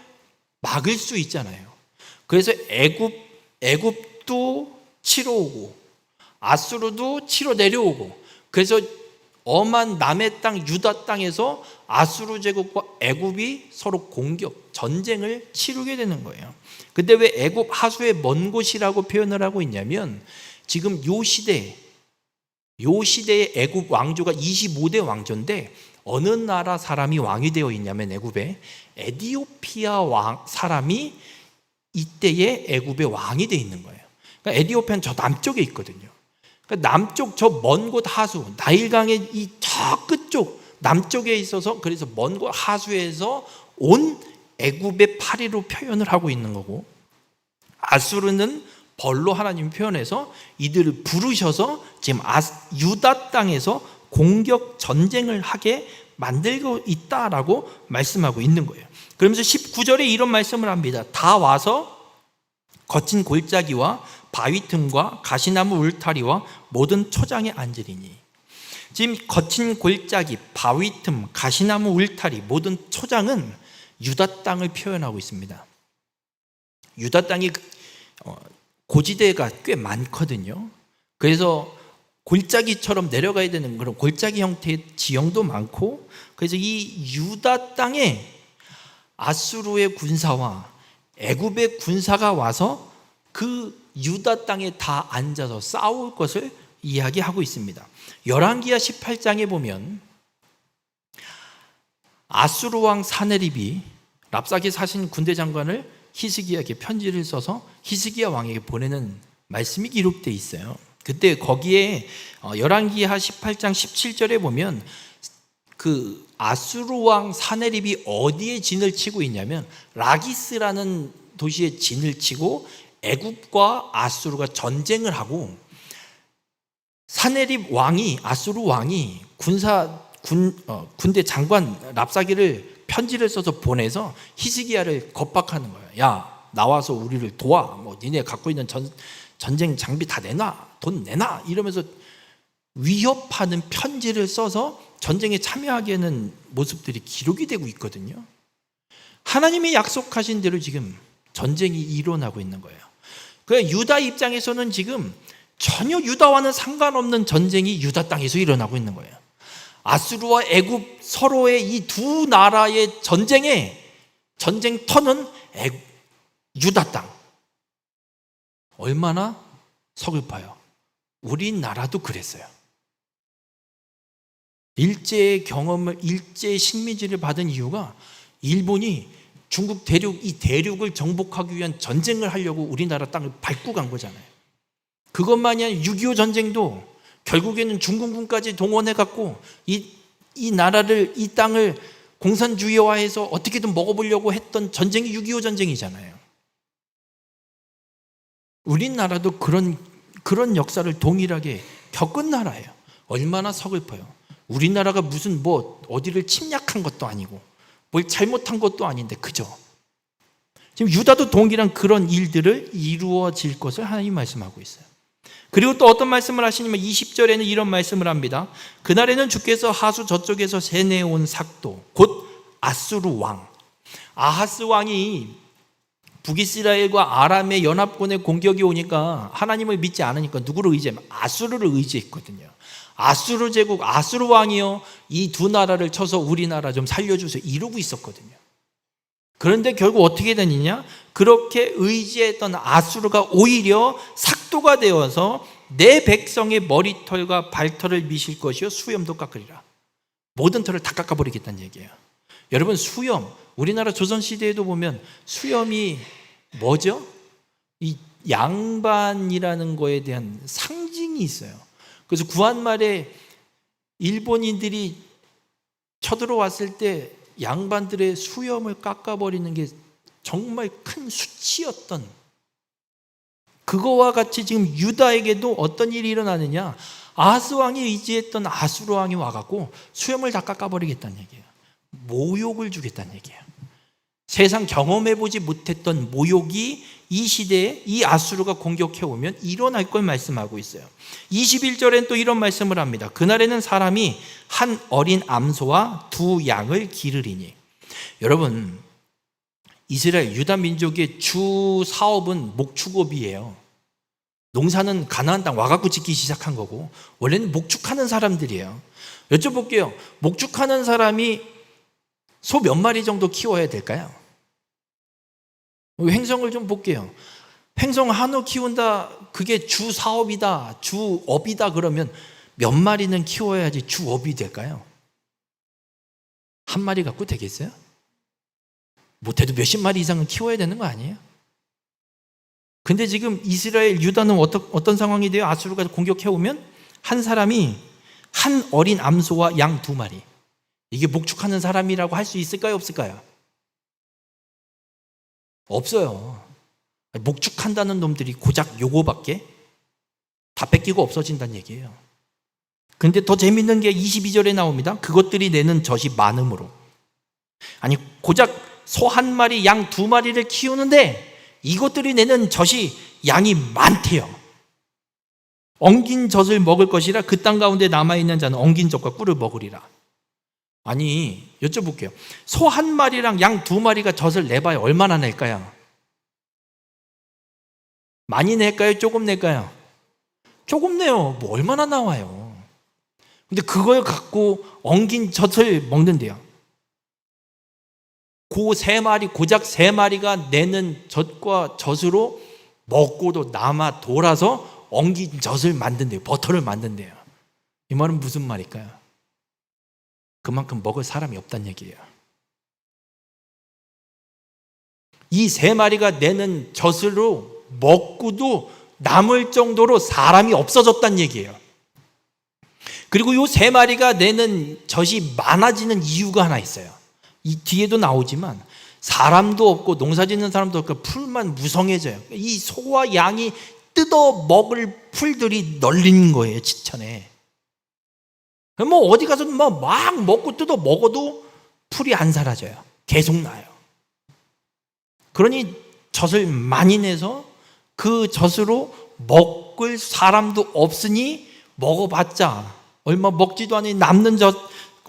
막을 수 있잖아요. 그래서 애굽도 치러 오고 아수르도 치러 내려오고, 그래서 엄한 남의 땅 유다 땅에서 아수르 제국과 애굽이 서로 공격, 전쟁을 치르게 되는 거예요. 근데 왜 애굽 하수의 먼 곳이라고 표현을 하고 있냐면 지금 요 시대의 애굽 왕조가 25대 왕조인데 어느 나라 사람이 왕이 되어 있냐면 애굽에 에디오피아 사람이 이때의 애굽의 왕이 되어 있는 거예요. 그러니까 에디오피아는 저 남쪽에 있거든요. 그러니까 남쪽 저 먼 곳 하수, 나일강의 이 저 끝쪽 남쪽에 있어서, 그래서 먼 곳 하수에서 온 애굽의 파리로 표현을 하고 있는 거고, 아수르는 벌로 하나님이 표현해서 이들을 부르셔서 지금 유다 땅에서 공격 전쟁을 하게 만들고 있다라고 말씀하고 있는 거예요. 그러면서 19절에 이런 말씀을 합니다. 다 와서 거친 골짜기와 바위 틈과 가시나무 울타리와 모든 초장에 앉으리니. 지금 거친 골짜기, 바위 틈, 가시나무 울타리, 모든 초장은 유다 땅을 표현하고 있습니다. 유다 땅이 고지대가 꽤 많거든요. 그래서 골짜기처럼 내려가야 되는 그런 골짜기 형태의 지형도 많고, 그래서 이 유다 땅에 아수르의 군사와 애굽의 군사가 와서 그 유다 땅에 다 앉아서 싸울 것을 이야기하고 있습니다. 열왕기하 18장에 보면 아수르 왕 사네립이 랍사게 사신 군대 장관을 히스기야에게 편지를 써서 히스기야 왕에게 보내는 말씀이 기록되어 있어요. 그때 거기에 열왕기하 18장 17절에 보면 그 아수르 왕 사네립이 어디에 진을 치고 있냐면 라기스라는 도시에 진을 치고 애굽과 아수르가 전쟁을 하고, 사네립 왕이, 아수르 왕이 군대 장관 랍사게를 편지를 써서 보내서 히스기야를 겁박하는 거예요. 야, 나와서 우리를 도와. 뭐 니네 갖고 있는 전쟁 장비 다 내놔. 돈 내놔. 이러면서 위협하는 편지를 써서 전쟁에 참여하게 하는 모습들이 기록이 되고 있거든요. 하나님이 약속하신 대로 지금 전쟁이 일어나고 있는 거예요. 그 유다 입장에서는 지금 전혀 유다와는 상관없는 전쟁이 유다 땅에서 일어나고 있는 거예요. 아수르와 애굽 서로의 이 두 나라의 전쟁터는 유다 땅. 얼마나 서글퍼요. 우리나라도 그랬어요. 일제의 경험을, 일제의 식민지를 받은 이유가 일본이 중국 이 대륙을 정복하기 위한 전쟁을 하려고 우리나라 땅을 밟고 간 거잖아요. 그것만이 아니라 6.25 전쟁도 결국에는 중공군까지 동원해갖고 이 나라를, 이 땅을 공산주의화해서 어떻게든 먹어보려고 했던 전쟁이 6.25 전쟁이잖아요. 우리나라도 그런 역사를 동일하게 겪은 나라예요. 얼마나 서글퍼요. 우리나라가 무슨 어디를 침략한 것도 아니고 뭘 잘못한 것도 아닌데, 그죠? 지금 유다도 동일한 그런 일들을 이루어질 것을 하나님이 말씀하고 있어요. 그리고 또 어떤 말씀을 하시냐면 20절에는 이런 말씀을 합니다. 그날에는 주께서 하수 저쪽에서 세내온 삭도 곧 아수르 왕, 아하스 왕이 북이스라엘과 아람의 연합군의 공격이 오니까 하나님을 믿지 않으니까 누구를 의지하면 아수르를 의지했거든요. 아수르 제국, 아수르 왕이요, 이 두 나라를 쳐서 우리나라 좀 살려주세요 이러고 있었거든요. 그런데 결국 어떻게 되느냐? 그렇게 의지했던 아수르가 오히려 삭도가 되어서 내 백성의 머리털과 발털을 미실 것이요 수염도 깎으리라. 모든 털을 다 깎아버리겠다는 얘기예요. 여러분, 수염, 우리나라 조선시대에도 보면 수염이 뭐죠? 이 양반이라는 거에 대한 상징이 있어요. 그래서 구한말에 일본인들이 쳐들어왔을 때 양반들의 수염을 깎아버리는 게 정말 큰 수치였던, 그거와 같이 지금 유다에게도 어떤 일이 일어나느냐, 아하스 왕이 의지했던 아수르 왕이 와갖고 수염을 다 깎아버리겠다는 얘기예요. 모욕을 주겠다는 얘기예요. 세상 경험해보지 못했던 모욕이 이 시대에 이 아수르가 공격해오면 일어날 걸 말씀하고 있어요. 21절엔 또 이런 말씀을 합니다. 그날에는 사람이 한 어린 암소와 두 양을 기르리니. 여러분, 이스라엘 유다 민족의 주 사업은 목축업이에요. 농사는 가나안 땅 와갖고 짓기 시작한 거고, 원래는 목축하는 사람들이에요. 여쭤볼게요. 목축하는 사람이 소 몇 마리 정도 키워야 될까요? 횡성을 좀 볼게요. 횡성 한우 키운다, 그게 주 사업이다, 주업이다 그러면 몇 마리는 키워야지 주업이 될까요? 한 마리 갖고 되겠어요? 못해도 몇십 마리 이상은 키워야 되는 거 아니에요? 근데 지금 이스라엘 유다는 어떤 상황이 돼요? 아수르가 공격해 오면 한 사람이 한 어린 암소와 양 2마리, 이게 목축하는 사람이라고 할 수 있을까요? 없을까요? 없어요. 목축한다는 놈들이 고작 요거밖에 다 뺏기고 없어진다는 얘기예요. 근데 더 재밌는 게 22절에 나옵니다. 그것들이 내는 젖이 많음으로. 아니, 고작 소 1마리, 양 2마리를 키우는데 이것들이 내는 젖이 양이 많대요. 엉긴 젖을 먹을 것이라 그 땅 가운데 남아있는 자는 엉긴 젖과 꿀을 먹으리라. 아니, 여쭤볼게요. 소 한 마리랑 양 두 마리가 젖을 내봐야 얼마나 낼까요? 많이 낼까요? 조금 낼까요? 조금 내요. 뭐 얼마나 나와요? 근데 그걸 갖고 엉긴 젖을 먹는데요. 고작 세 마리가 내는 젖과 젖으로 먹고도 남아 돌아서 엉긴 젖을 만든대요. 버터를 만든대요. 이 말은 무슨 말일까요? 그만큼 먹을 사람이 없다는 얘기예요. 이 세 마리가 내는 젖으로 먹고도 남을 정도로 사람이 없어졌다는 얘기예요. 그리고 이 세 마리가 내는 젖이 많아지는 이유가 하나 있어요. 이 뒤에도 나오지만 사람도 없고 농사 짓는 사람도 없고 풀만 무성해져요. 이 소와 양이 뜯어 먹을 풀들이 널린 거예요, 지천에. 뭐 어디 가서 막 먹고 뜯어 먹어도 풀이 안 사라져요. 계속 나요. 그러니 젖을 많이 내서 그 젖으로 먹을 사람도 없으니 먹어봤자 얼마 먹지도 않으니 남는 젖,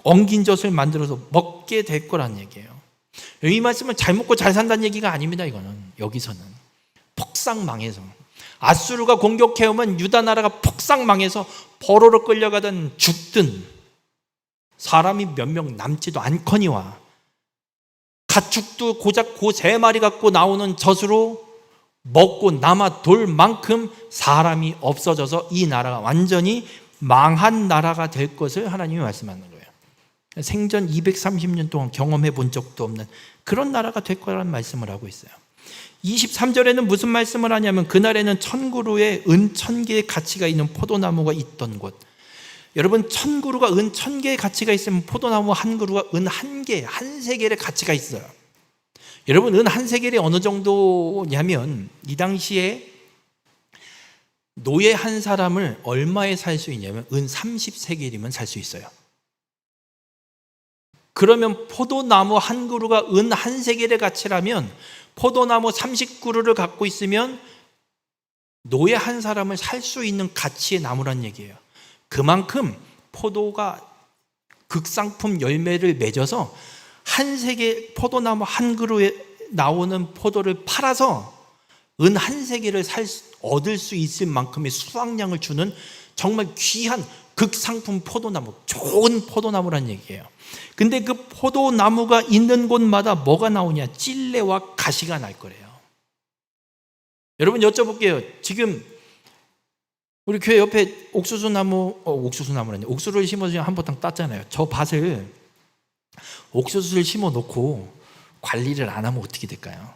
엉긴 젖을 만들어서 먹게 될 거란 얘기예요. 이 말씀은 잘 먹고 잘 산다는 얘기가 아닙니다. 이거는 여기서는 폭삭 망해서 아수르가 공격해오면 유다 나라가 폭삭 망해서 포로로 끌려가든 죽든 사람이 몇 명 남지도 않거니와 가축도 고작 그 세 마리 갖고 나오는 젖으로 먹고 남아 돌 만큼 사람이 없어져서 이 나라가 완전히 망한 나라가 될 것을 하나님이 말씀하는 거예요. 생전 230년 동안 경험해 본 적도 없는 그런 나라가 될 거라는 말씀을 하고 있어요. 23절에는 무슨 말씀을 하냐면 그날에는 1000그루의 은 1000개의 가치가 있는 포도나무가 있던 곳. 여러분 1000그루가 은 1000개의 가치가 있으면 포도나무 한 그루가 은 1개, 한 세겔의 가치가 있어요. 여러분 은 한 세겔이 어느 정도냐면 이 당시에 노예 한 사람을 얼마에 살 수 있냐면 은 30세겔이면 살 수 있어요. 그러면 포도나무 한 그루가 은 한 세겔의 가치라면 포도나무 30그루를 갖고 있으면 노예 한 사람을 살 수 있는 가치의 나무란 얘기예요. 그만큼 포도가 극상품 열매를 맺어서 한 세겔 포도나무 한 그루에 나오는 포도를 팔아서 은 한 세겔을 얻을 수 있을 만큼의 수확량을 주는 정말 귀한 극상품 포도나무, 좋은 포도나무란 얘기예요. 근데 그 포도나무가 있는 곳마다 뭐가 나오냐? 찔레와 가시가 날 거래요. 여러분 여쭤볼게요. 지금 우리 교회 옆에 옥수수를 심어서 한 보탕 땄잖아요. 저 밭을 옥수수를 심어 놓고 관리를 안 하면 어떻게 될까요?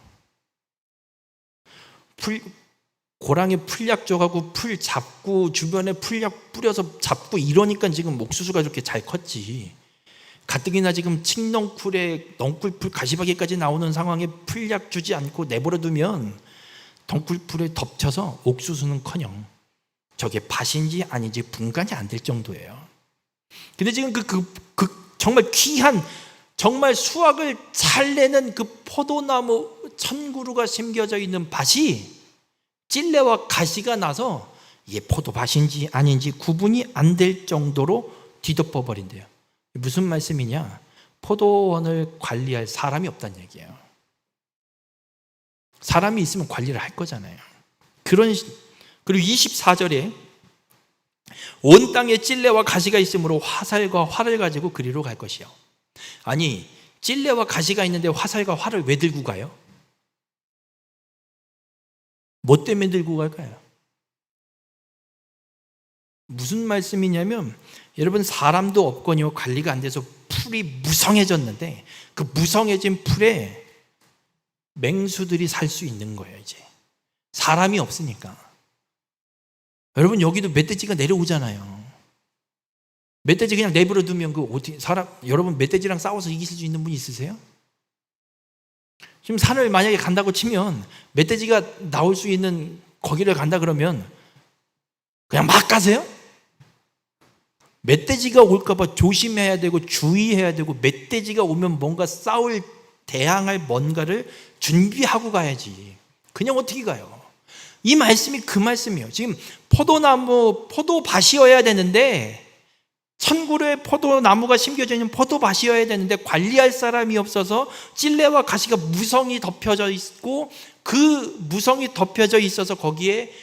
고랑에 풀약 줘가고 풀 잡고 주변에 풀약 뿌려서 잡고 이러니까 지금 옥수수가 이렇게 잘 컸지. 가뜩이나 지금 칡넝쿨에 넝쿨풀 가시박이까지 나오는 상황에 풀약 주지 않고 내버려두면 덩쿨풀에 덮쳐서 옥수수는커녕 저게 밭인지 아닌지 분간이 안 될 정도예요. 근데 지금 정말 귀한 정말 수확을 잘 내는 그 포도나무 1000그루가 심겨져 있는 밭이 찔레와 가시가 나서 이게 포도밭인지 아닌지 구분이 안 될 정도로 뒤덮어 버린대요. 무슨 말씀이냐? 포도원을 관리할 사람이 없다는 얘기예요. 사람이 있으면 관리를 할 거잖아요. 그리고 24절에 온 땅에 찔레와 가시가 있으므로 화살과 활을 가지고 그리로 갈 것이요. 아니 찔레와 가시가 있는데 화살과 활을 왜 들고 가요? 뭐 때문에 들고 갈까요? 무슨 말씀이냐면 여러분 사람도 없거니와 관리가 안 돼서 풀이 무성해졌는데 그 무성해진 풀에 맹수들이 살 수 있는 거예요. 이제 사람이 없으니까. 여러분 여기도 멧돼지가 내려오잖아요. 멧돼지 그냥 내버려 두면 여러분 멧돼지랑 싸워서 이기실 수 있는 분 있으세요? 지금 산을 만약에 간다고 치면 멧돼지가 나올 수 있는 거기를 간다 그러면 그냥 막 가세요? 멧돼지가 올까 봐 조심해야 되고 주의해야 되고 멧돼지가 오면 뭔가 대항할 뭔가를 준비하고 가야지. 그냥 어떻게 가요? 이 말씀이 그 말씀이에요. 지금 포도밭이어야 되는데, 천국에 포도나무가 심겨져 있는 포도밭이어야 되는데 관리할 사람이 없어서 찔레와 가시가 무성이 덮여져 있고, 그 무성이 덮여져 있어서 거기에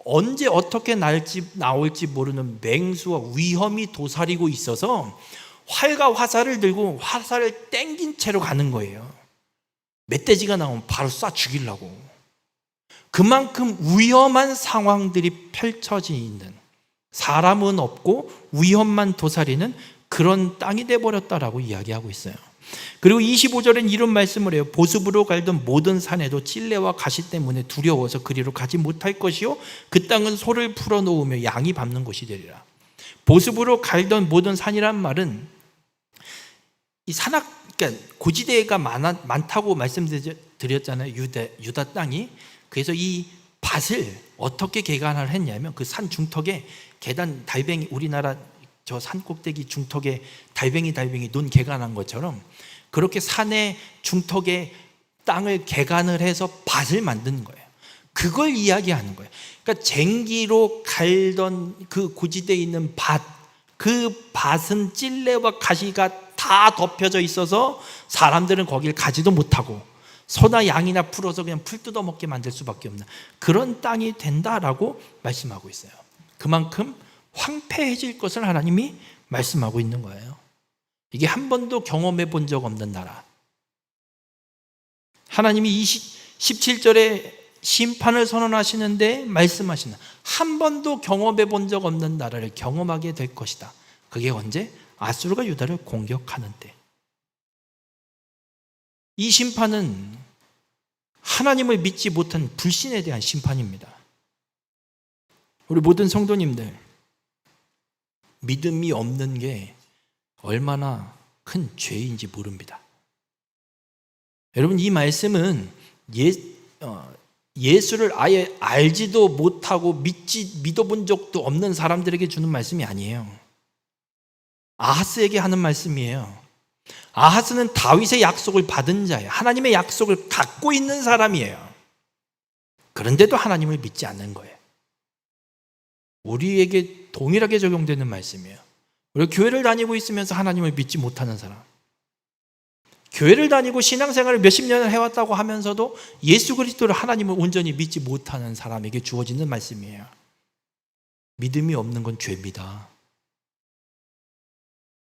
언제 어떻게 나올지 모르는 맹수와 위험이 도사리고 있어서 활과 화살을 들고 화살을 땡긴 채로 가는 거예요. 멧돼지가 나오면 바로 쏴 죽이려고. 그만큼 위험한 상황들이 펼쳐져 있는, 사람은 없고 위험만 도사리는 그런 땅이 돼버렸다라고 이야기하고 있어요. 그리고 25절엔 이런 말씀을 해요. 보습으로 갈던 모든 산에도 찔레와 가시 때문에 두려워서 그리로 가지 못할 것이요, 그 땅은 소를 풀어놓으며 양이 밟는 곳이 되리라. 보습으로 갈던 모든 산이란 말은 이 그러니까 고지대가 많다고 말씀드렸잖아요. 유다 땅이. 그래서 이 밭을 어떻게 개간을 했냐면, 그 산 중턱에 계단 달뱅이, 우리나라 저 산 꼭대기 중턱에 달뱅이 논 개간한 것처럼 그렇게 산의 중턱에 땅을 개간을 해서 밭을 만드는 거예요. 그걸 이야기하는 거예요. 그러니까 쟁기로 갈던 그 고지대에 있는 밭, 그 밭은 찔레와 가시가 다 덮여져 있어서 사람들은 거길 가지도 못하고 소나 양이나 풀어서 그냥 풀 뜯어먹게 만들 수밖에 없는 그런 땅이 된다라고 말씀하고 있어요. 그만큼 황폐해질 것을 하나님이 말씀하고 있는 거예요. 이게 한 번도 경험해 본 적 없는 나라. 하나님이 17절에 심판을 선언하시는데 말씀하시는, 한 번도 경험해 본 적 없는 나라를 경험하게 될 것이다. 그게 언제? 아수르가 유다를 공격하는 때. 이 심판은 하나님을 믿지 못한 불신에 대한 심판입니다. 우리 모든 성도님들, 믿음이 없는 게 얼마나 큰 죄인지 모릅니다. 여러분, 이 말씀은 예수를 아예 알지도 못하고 믿어본 적도 없는 사람들에게 주는 말씀이 아니에요. 아하스에게 하는 말씀이에요. 아하스는 다윗의 약속을 받은 자예요. 하나님의 약속을 갖고 있는 사람이에요. 그런데도 하나님을 믿지 않는 거예요. 우리에게 동일하게 적용되는 말씀이에요. 우리가 교회를 다니고 있으면서 하나님을 믿지 못하는 사람, 교회를 다니고 신앙생활을 몇십 년을 해왔다고 하면서도 예수 그리스도를, 하나님을 온전히 믿지 못하는 사람에게 주어지는 말씀이에요. 믿음이 없는 건 죄입니다.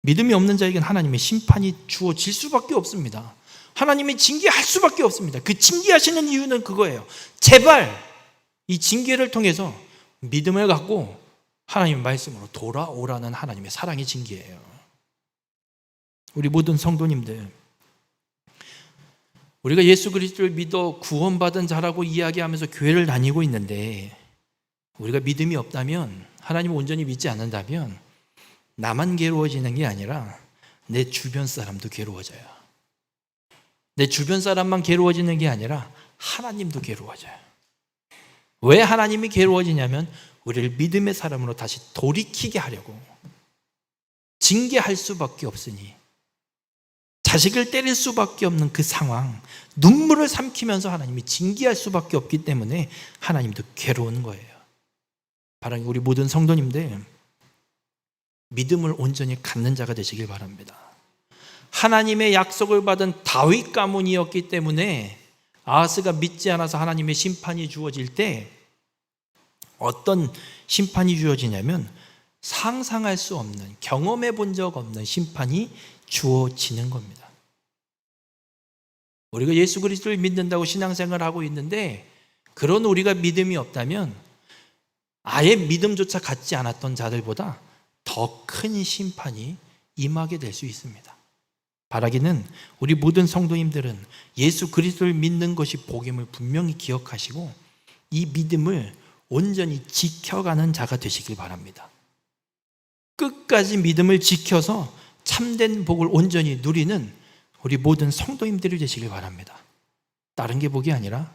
믿음이 없는 자에게는 하나님의 심판이 주어질 수밖에 없습니다. 하나님이 징계할 수밖에 없습니다. 그 징계하시는 이유는 그거예요. 제발 이 징계를 통해서 믿음을 갖고 하나님의 말씀으로 돌아오라는 하나님의 사랑의 징계예요. 우리 모든 성도님들, 우리가 예수 그리스도를 믿어 구원받은 자라고 이야기하면서 교회를 다니고 있는데, 우리가 믿음이 없다면, 하나님을 온전히 믿지 않는다면 나만 괴로워지는 게 아니라 내 주변 사람도 괴로워져요. 내 주변 사람만 괴로워지는 게 아니라 하나님도 괴로워져요. 왜 하나님이 괴로워지냐면, 우리를 믿음의 사람으로 다시 돌이키게 하려고 징계할 수밖에 없으니, 자식을 때릴 수밖에 없는 그 상황, 눈물을 삼키면서 하나님이 징계할 수밖에 없기 때문에 하나님도 괴로운 거예요. 바라기 우리 모든 성도님들, 믿음을 온전히 갖는 자가 되시길 바랍니다. 하나님의 약속을 받은 다윗 가문이었기 때문에 아하스가 믿지 않아서 하나님의 심판이 주어질 때 어떤 심판이 주어지냐면, 상상할 수 없는, 경험해 본 적 없는 심판이 주어지는 겁니다. 우리가 예수 그리스도를 믿는다고 신앙생활을 하고 있는데, 그런 우리가 믿음이 없다면 아예 믿음조차 갖지 않았던 자들보다 더 큰 심판이 임하게 될 수 있습니다. 바라기는 우리 모든 성도님들은 예수 그리스도를 믿는 것이 복임을 분명히 기억하시고 이 믿음을 온전히 지켜가는 자가 되시길 바랍니다. 끝까지 믿음을 지켜서 참된 복을 온전히 누리는 우리 모든 성도님들이 되시길 바랍니다. 다른 게 복이 아니라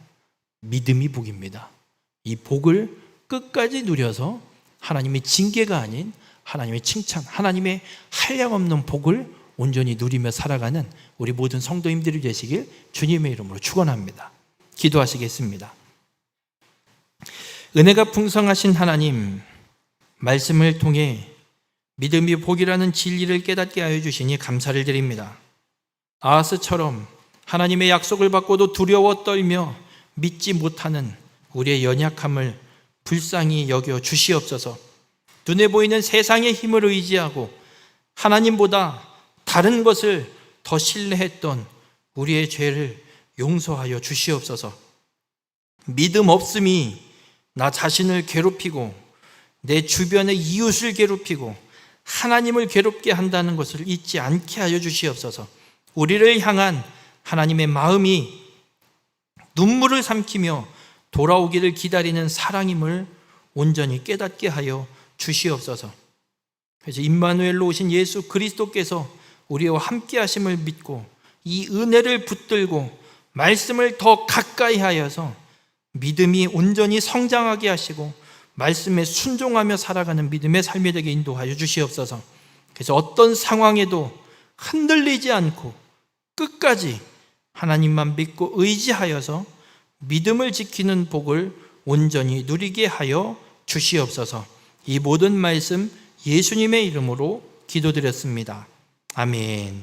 믿음이 복입니다. 이 복을 끝까지 누려서 하나님의 징계가 아닌 하나님의 칭찬, 하나님의 한량없는 복을 온전히 누리며 살아가는 우리 모든 성도님들이 되시길 주님의 이름으로 축원합니다. 기도하시겠습니다. 은혜가 풍성하신 하나님, 말씀을 통해 믿음이 복이라는 진리를 깨닫게 하여 주시니 감사를 드립니다. 아하스처럼 하나님의 약속을 받고도 두려워 떨며 믿지 못하는 우리의 연약함을 불쌍히 여겨 주시옵소서. 눈에 보이는 세상의 힘을 의지하고 하나님보다 다른 것을 더 신뢰했던 우리의 죄를 용서하여 주시옵소서. 믿음 없음이 나 자신을 괴롭히고 내 주변의 이웃을 괴롭히고 하나님을 괴롭게 한다는 것을 잊지 않게 하여 주시옵소서. 우리를 향한 하나님의 마음이 눈물을 삼키며 돌아오기를 기다리는 사랑임을 온전히 깨닫게 하여 주시옵소서. 그래서 임마누엘로 오신 예수 그리스도께서 우리와 함께 하심을 믿고 이 은혜를 붙들고 말씀을 더 가까이 하여서 믿음이 온전히 성장하게 하시고 말씀에 순종하며 살아가는 믿음의 삶이 되게 인도하여 주시옵소서. 그래서 어떤 상황에도 흔들리지 않고 끝까지 하나님만 믿고 의지하여서 믿음을 지키는 복을 온전히 누리게 하여 주시옵소서. 이 모든 말씀 예수님의 이름으로 기도드렸습니다. 아멘.